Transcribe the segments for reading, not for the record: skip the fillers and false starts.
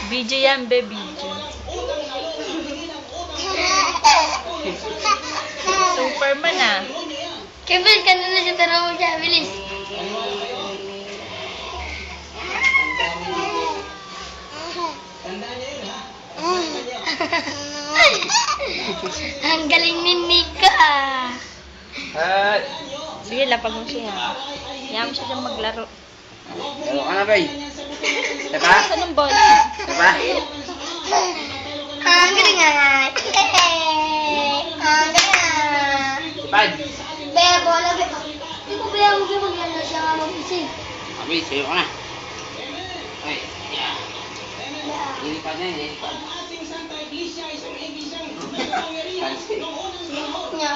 Video yan, be, video. Superman ah. Kevin, kanina siya tanong mo siya, bilis. Ang galing ni Nika. Sige, lapag mo siya. Hayaan mo siya dyan maglaro. Laro ka na, bay. Diba? Saan ang ball? Diba? Ang galing nga. Ang galing nga. Sipad. Bea, bola, bea. Hindi ko bea mo siya maglaro siya nga mag-isig. Abi, sayo ka na. Ay, yeah. Lilipad na yun, lilipad. Fancy. Nya.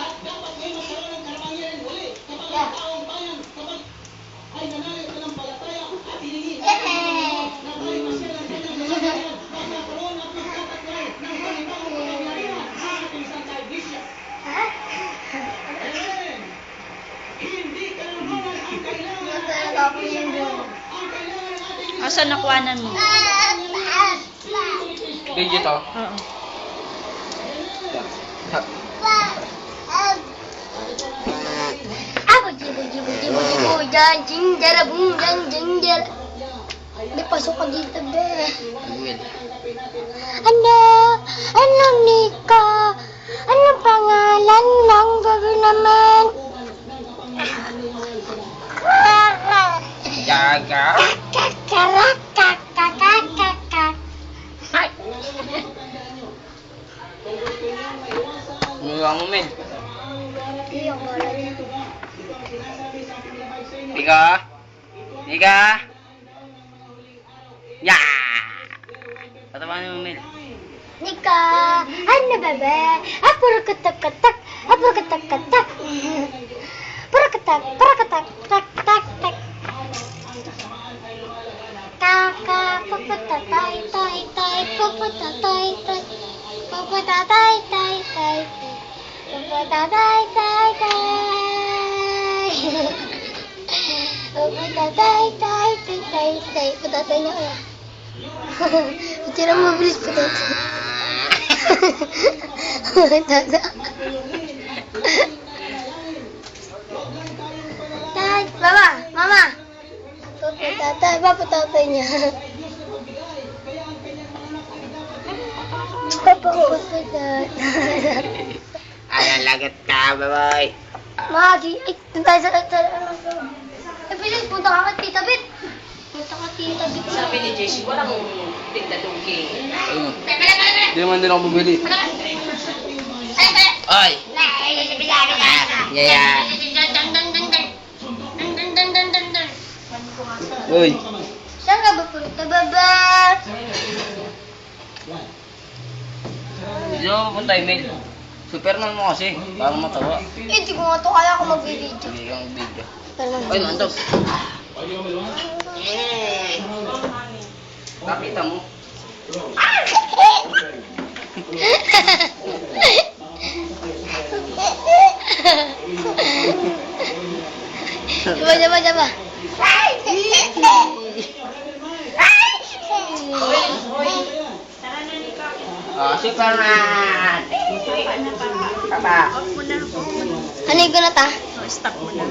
Asan nakuhanan mo? Video to. Oo. Di pasok ka dito, be. Will. Ano, Nika? Ano pangalan ng gagawin naman? Gaga. Kakarakakakakakak. Ay! Mula mo, men. Iyong wala niya. Ika. Ika. Yeah! Patawanin mo, men. Nika, ano bebe? Apuro katak-katak, apuro katak-katak. Purakatak, tak, tak, tak. Kaka, papatatay, tay, tay, papatatay, tay. Papatatay, tay, tay. Papatatay, tay, tay. Papatatay, tay, tay, tay, tay. Patatay niya kaya. Tira mo, bilis patatay. Patatay. Tay, mama. Papatatay, papatatay niya. Papatatay. Ayan, lagat ka, bye-bye. Magi, doon tayo sa bilis, punta ka kay Tita Bet. Punta ka Tita Bet. Sabi ni JC, walang tigda-dungking. Ayun. Hindi naman din ako bumili. Oy! Yeah. Uy! Saan ka ba punta, baba? Hindi ako pupunta, Emil. Superman mo kasi, para matawa. Hindi ko nga to kaya ako mag-video. Hindi kang video. Pero Ay, nandog. Kapita mo. Coba. Oh, Superman! Papa! Ano yung ganata? Stop mo na.